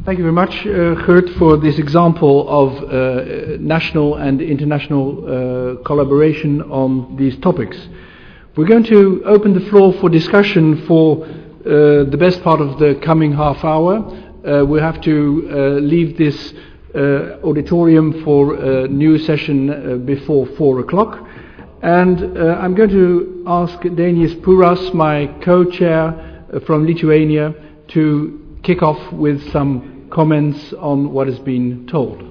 Thank you very much, Gert, for this example of national and international collaboration on these topics. We're going to open the floor for discussion for the best part of the coming half hour. We have to leave this auditorium for a new session before 4 o'clock. And I'm going to ask Dainius Puras, my co-chair from Lithuania, to kick off with some comments on what has been told.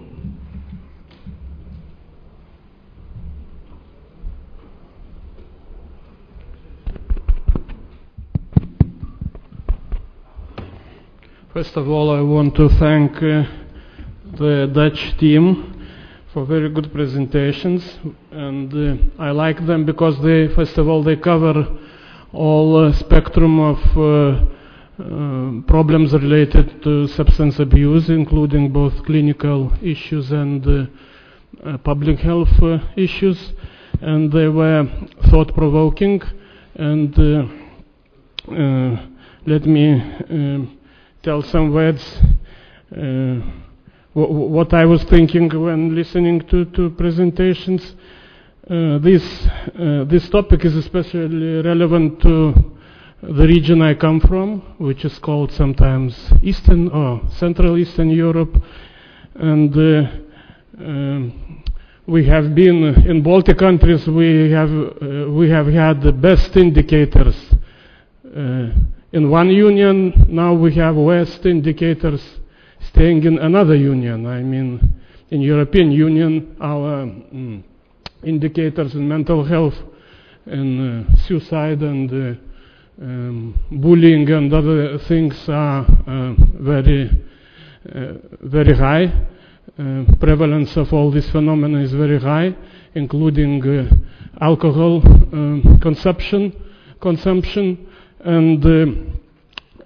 First of all, I want to thank the Dutch team for very good presentations, and I like them because they, first of all, they cover all spectrum of problems related to substance abuse, including both clinical issues and public health issues, and they were thought-provoking. And let me tell some words what I was thinking when listening to presentations. This topic is especially relevant to the region I come from, which is called sometimes Eastern or Central Eastern Europe, and we have been in Baltic countries. We have had the best indicators in one union. Now we have worst indicators staying in another union. I mean, in European Union, our indicators in mental health and suicide and bullying and other things are very high. Prevalence of all this phenomena is very high, including alcohol consumption, and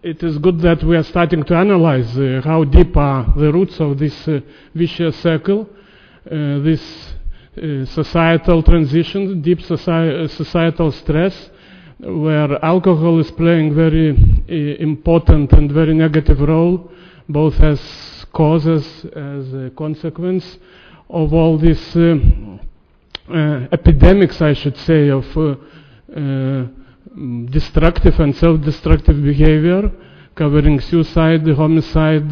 it is good that we are starting to analyze how deep are the roots of this vicious circle, this societal transition, deep societal stress, where alcohol is playing very important and very negative role, both as causes, as a consequence of all these epidemics, I should say, of destructive and self-destructive behavior, covering suicide, homicide,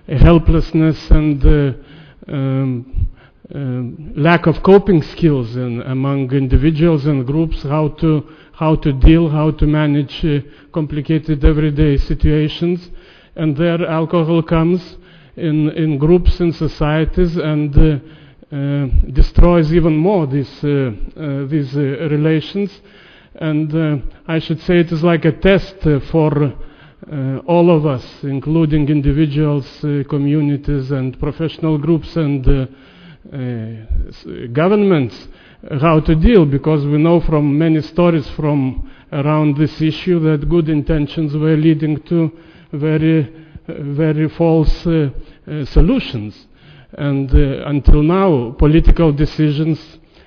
helplessness, and lack of coping skills among individuals and groups, how to deal, how to manage complicated everyday situations. And there alcohol comes in groups, in societies, and destroys even more these relations. And I should say it is like a test for all of us, including individuals, communities, and professional groups, and governments, how to deal, because we know from many stories from around this issue that good intentions were leading to very false solutions. And until now, political decisions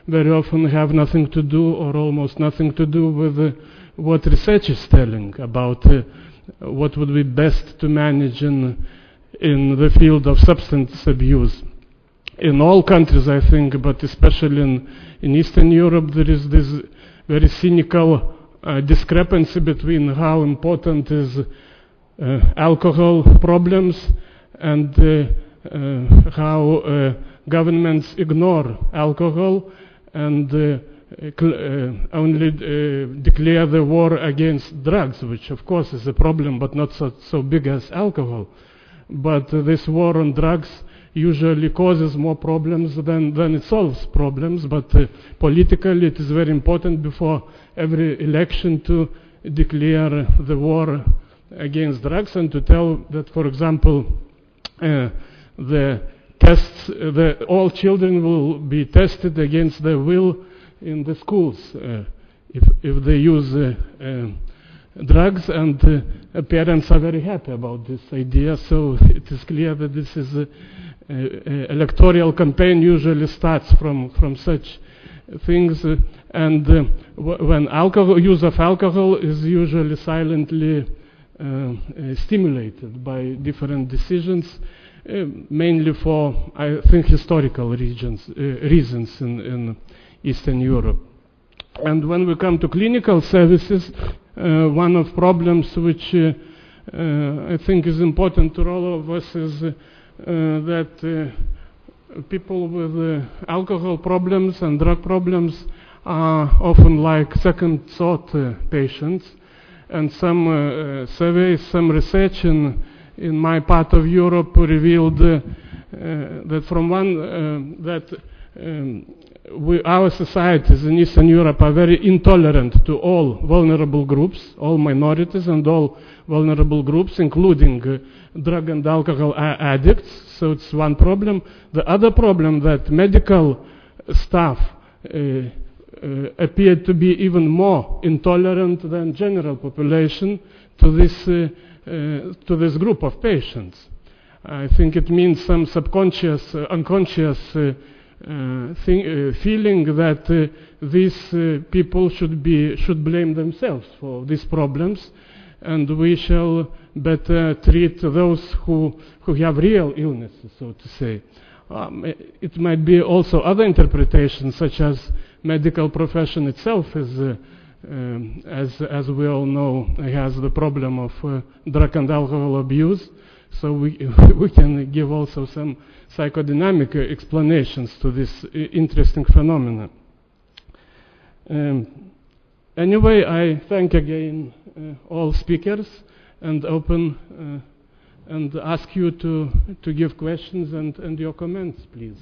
very often have nothing to do, or almost nothing to do, with what research is telling about what would be best to manage in the field of substance abuse. In all countries, I think, but especially in Eastern Europe, there is this very cynical discrepancy between how important is alcohol problems and how governments ignore alcohol and only declare the war against drugs, which of course is a problem, but not so big as alcohol. But this war on drugs usually causes more problems than it solves problems. But politically it is very important before every election to declare the war against drugs and to tell that, for example, the tests, all children will be tested against their will in the schools if they use drugs, and parents are very happy about this idea. So it is clear that this is electoral campaign usually starts from such things, and when use of alcohol is usually silently stimulated by different decisions, mainly for, I think, historical reasons in Eastern Europe. And when we come to clinical services, one of problems which I think is important to all of us is that people with alcohol problems and drug problems are often like second thought patients. And some surveys, some research in my part of Europe revealed that from one our societies in Eastern Europe are very intolerant to all vulnerable groups, all minorities and all vulnerable groups, including drug and alcohol addicts. So it's one problem. The other problem that medical staff appeared to be even more intolerant than general population to this group of patients. I think it means some subconscious, unconscious feeling that these people should blame themselves for these problems, and we shall better treat those who have real illnesses, so to say. It might be also other interpretations, such as medical profession itself is, as we all know, has the problem of drug and alcohol abuse. So we can give also some psychodynamic explanations to this interesting phenomenon. Anyway, I thank again all speakers and open and ask you to give questions and your comments, please.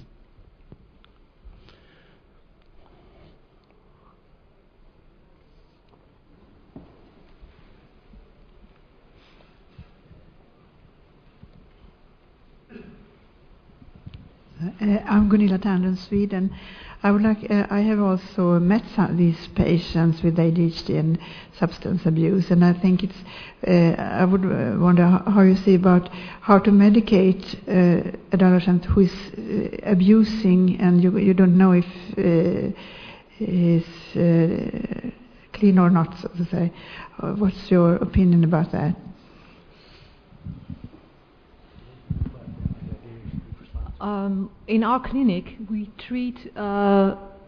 I'm Gunilla Tandon, Sweden. I would like. I have also met these patients with ADHD and substance abuse, and I think it's. I would wonder how you see about how to medicate adolescent who is abusing, and you don't know if he's clean or not, so to say. What's your opinion about that? In our clinic, we treat people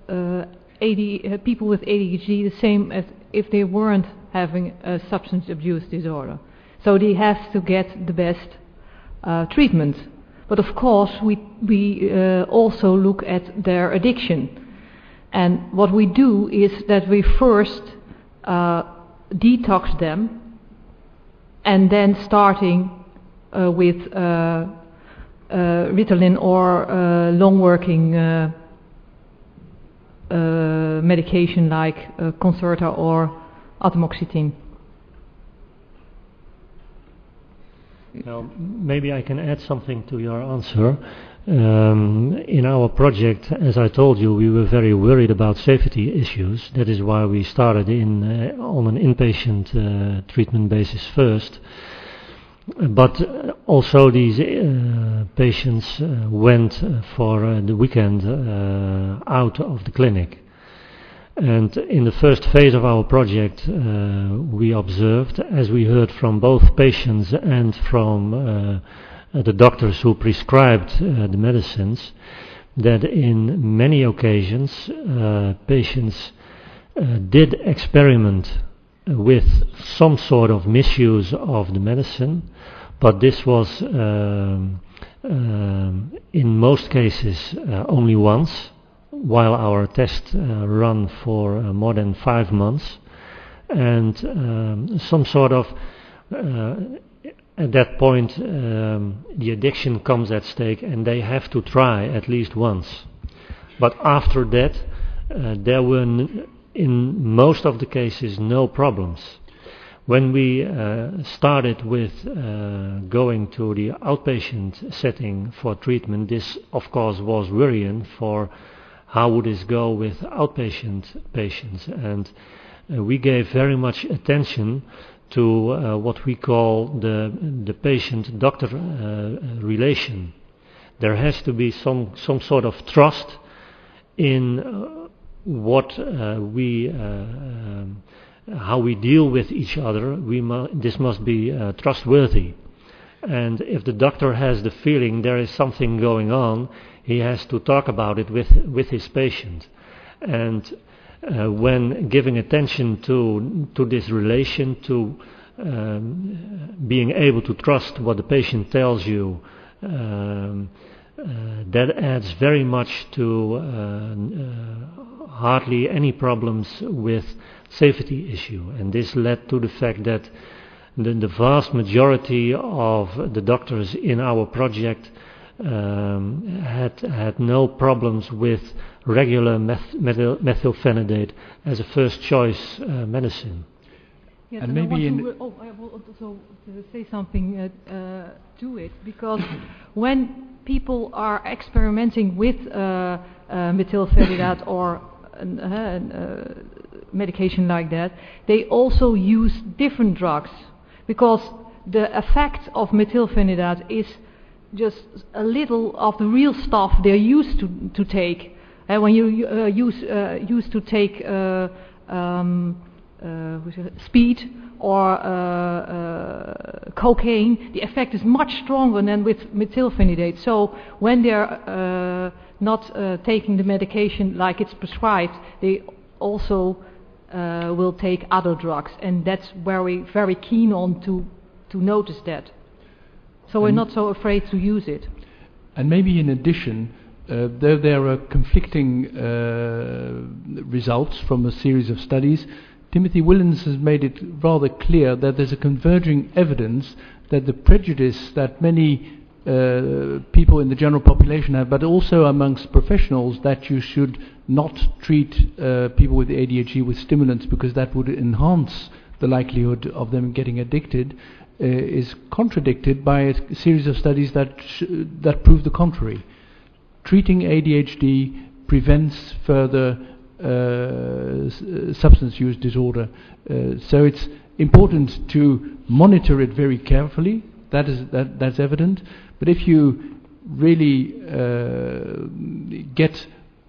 with ADHD the same as if they weren't having a substance abuse disorder. So they have to get the best treatment. But of course, we also look at their addiction. And what we do is that we first detox them, and then starting with Ritalin or long-working medication like Concerta or atomoxetine. Now, maybe I can add something to your answer. In our project, as I told you, we were very worried about safety issues. That is why we started on an inpatient treatment basis first. But also these patients went for the weekend out of the clinic. And in the first phase of our project, we observed, as we heard from both patients and from the doctors who prescribed the medicines, that in many occasions patients did experiment with some sort of misuse of the medicine, but this was in most cases only once, while our test run for more than 5 months, and some sort of at that point the addiction comes at stake, and they have to try at least once. But after that there were in most of the cases no problems. When we started with going to the outpatient setting for treatment, this of course was worrying for how would this go with outpatient patients, and we gave very much attention to what we call the patient-doctor relation. There has to be some sort of trust in what we how we deal with each other, this must be trustworthy. And if the doctor has the feeling there is something going on, he has to talk about it with his patient. And when giving attention to this relation, to being able to trust what the patient tells you, that adds very much to hardly any problems with safety issue. And this led to the fact that the vast majority of the doctors in our project had no problems with regular methylphenidate as a first choice medicine. Yes, And and maybe I will also say something to it, because when people are experimenting with methylphenidate or medication like that, they also use different drugs, because the effect of methylphenidate is just a little of the real stuff they're used to take. When you used to take speed or cocaine, the effect is much stronger than with methylphenidate. So when they're not taking the medication like it's prescribed, they also will take other drugs, and that's where we're very keen on to notice that. So we're not so afraid to use it. And maybe in addition, though there are conflicting results from a series of studies, Timothy Willens has made it rather clear that there's a converging evidence that the prejudice that many people in the general population have, but also amongst professionals, that you should not treat people with ADHD with stimulants because that would enhance the likelihood of them getting addicted, is contradicted by a series of studies that prove the contrary. Treating ADHD prevents further substance use disorder. So it's important to monitor it very carefully. That's evident. But if you really get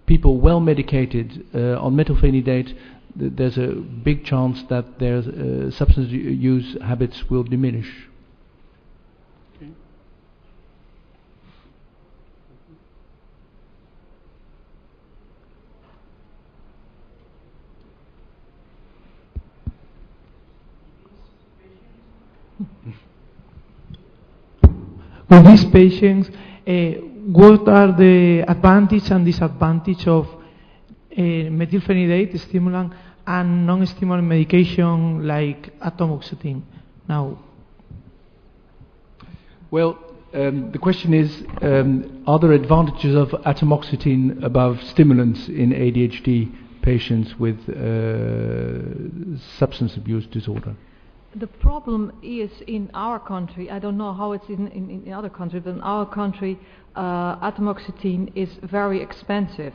people well medicated on methylphenidate, there's a big chance that their substance use habits will diminish. Okay. With these patients, what are the advantage and disadvantage of methylphenidate stimulant and non-stimulant medication like atomoxetine now? Well, the question is, are there advantages of atomoxetine above stimulants in ADHD patients with substance abuse disorder? The problem is in our country, I don't know how it's in other countries, but in our country, atomoxetine is very expensive.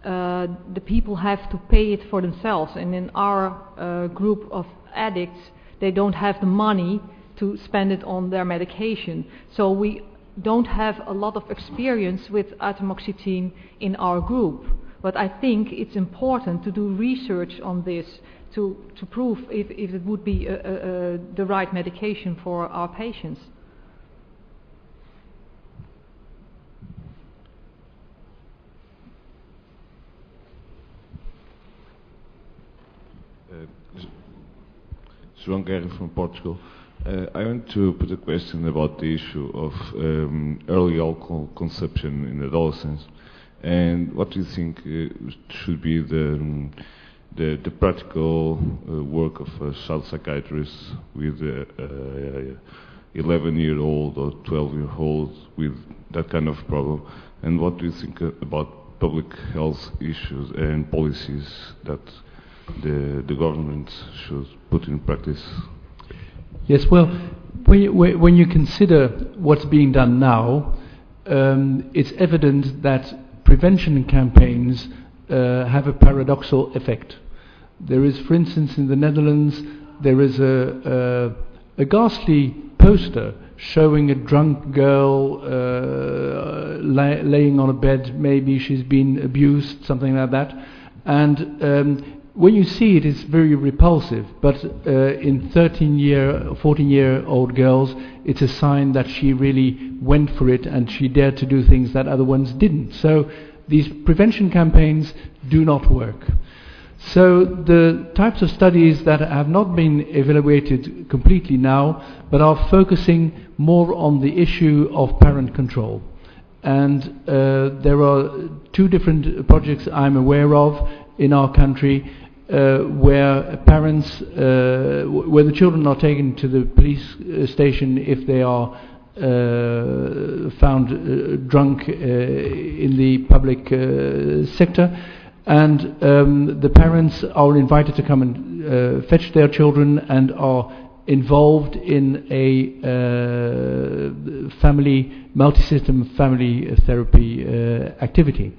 The people have to pay it for themselves, and in our group of addicts, they don't have the money to spend it on their medication. So we don't have a lot of experience with atomoxetine in our group. But I think it's important to do research on this to prove if it would be the right medication for our patients. João Guerra from Portugal. I want to put a question about the issue of early alcohol consumption in adolescents, and what do you think should be the practical work of a child psychiatrist with 11-year-old or 12-year-old with that kind of problem, and what do you think about public health issues and policies that the government should put in practice? Yes, well, when you consider what's being done now, it's evident that prevention campaigns have a paradoxal effect. There is, for instance, in the Netherlands, there is a ghastly poster showing a drunk girl laying on a bed. Maybe she's been abused, something like that. And when you see it, it's very repulsive, but in 14-year-old girls, it's a sign that she really went for it and she dared to do things that other ones didn't. So these prevention campaigns do not work. So the types of studies that have not been evaluated completely now, but are focusing more on the issue of parent control. And there are 2 different projects I'm aware of in our country where parents, where the children are taken to the police station if they are found drunk in the public sector, and the parents are invited to come and fetch their children and are involved in a multi-system family therapy activity.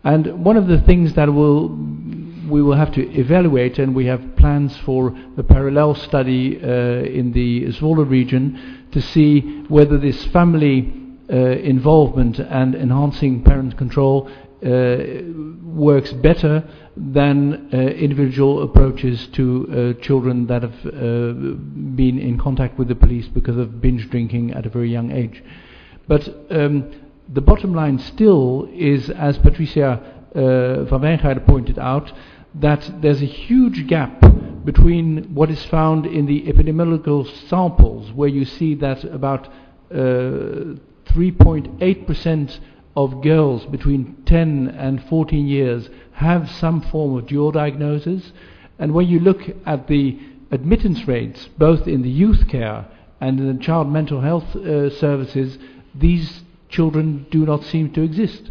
And one of the things that we will have to evaluate, and we have plans for a parallel study in the Zwolle region to see whether this family involvement and enhancing parent control works better than individual approaches to children that have been in contact with the police because of binge drinking at a very young age. But the bottom line still is, as Patricia van Wijngaarden pointed out, that there's a huge gap between what is found in the epidemiological samples, where you see that about 3.8% of girls between 10 and 14 years have some form of dual diagnosis. And when you look at the admittance rates, both in the youth care and in the child mental health services, these children do not seem to exist.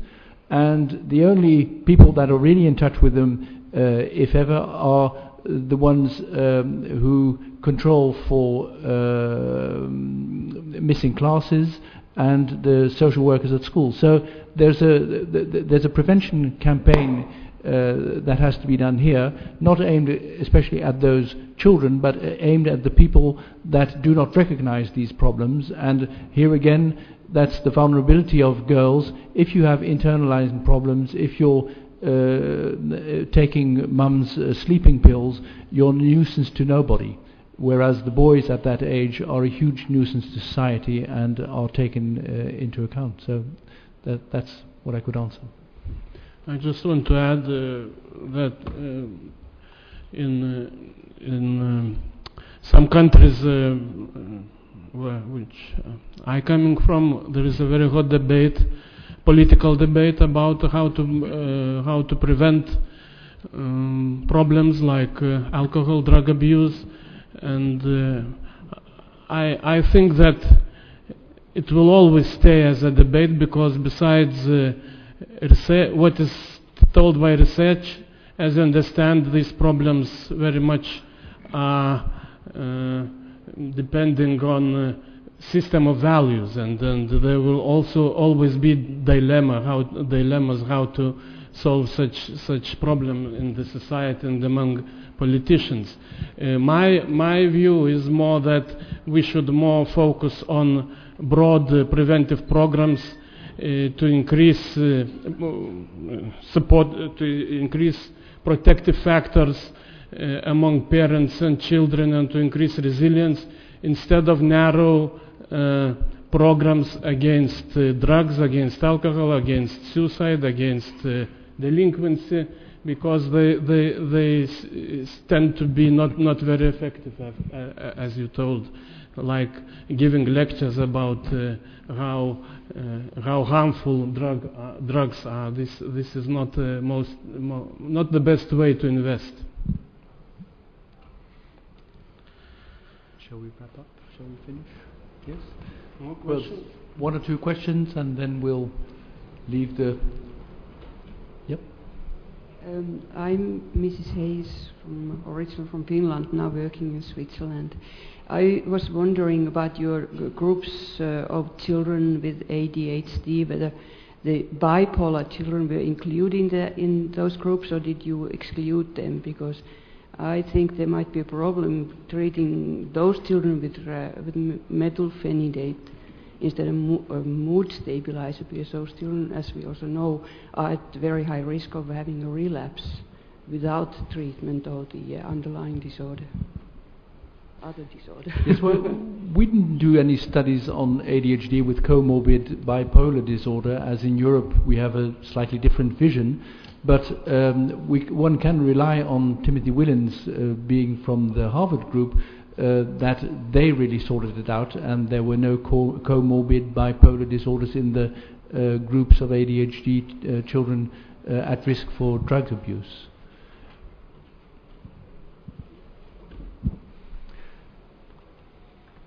And the only people that are really in touch with them, if ever, are the ones who control for missing classes and the social workers at school. So there's a prevention campaign that has to be done here, not aimed especially at those children, but aimed at the people that do not recognize these problems. And here again, that's the vulnerability of girls. If you have internalizing problems, if you're taking mum's sleeping pills, you're a nuisance to nobody. Whereas the boys at that age are a huge nuisance to society and are taken into account. So that's what I could answer. I just want to add that in some countries which I'm coming from, there is a very hot debate, political debate about how to prevent problems like alcohol, drug abuse, and I think that it will always stay as a debate, because besides what is told by research, as I understand, these problems very much are depending on system of values, and there will also always be dilemmas how to solve such problem in the society and among politicians. My view is more that we should more focus on broad preventive programs to increase support, to increase protective factors among parents and children, and to increase resilience, instead of narrow programs against drugs, against alcohol, against suicide, against delinquency, because they tend to be not very effective, as you told, like giving lectures about how harmful drugs are. This is not not the best way to invest. Shall we wrap up? Shall we finish? Yes? More Well, questions? 1 or 2 questions, and then we'll leave the... Yep. I'm Mrs. Hayes, originally from Finland, now working in Switzerland. I was wondering about your groups of children with ADHD, whether the bipolar children were included in those groups, or did you exclude them? Because I think there might be a problem treating those children with methylphenidate instead of a mood stabilizer, because those children, as we also know, are at very high risk of having a relapse without treatment of the underlying disorder, other disorder. Yes, well, we didn't do any studies on ADHD with comorbid bipolar disorder, as in Europe we have a slightly different vision, but one can rely on Timothy Willens, being from the Harvard group, that they really sorted it out, and there were no comorbid bipolar disorders in the groups of ADHD children at risk for drug abuse.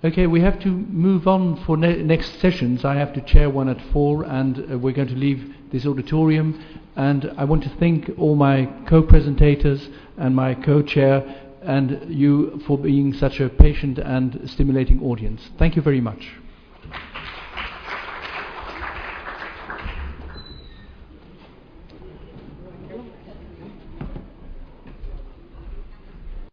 Okay, we have to move on for next sessions. I have to chair one at 4, and we're going to leave this auditorium. And I want to thank all my co-presentators and my co-chair and you for being such a patient and stimulating audience. Thank you very much.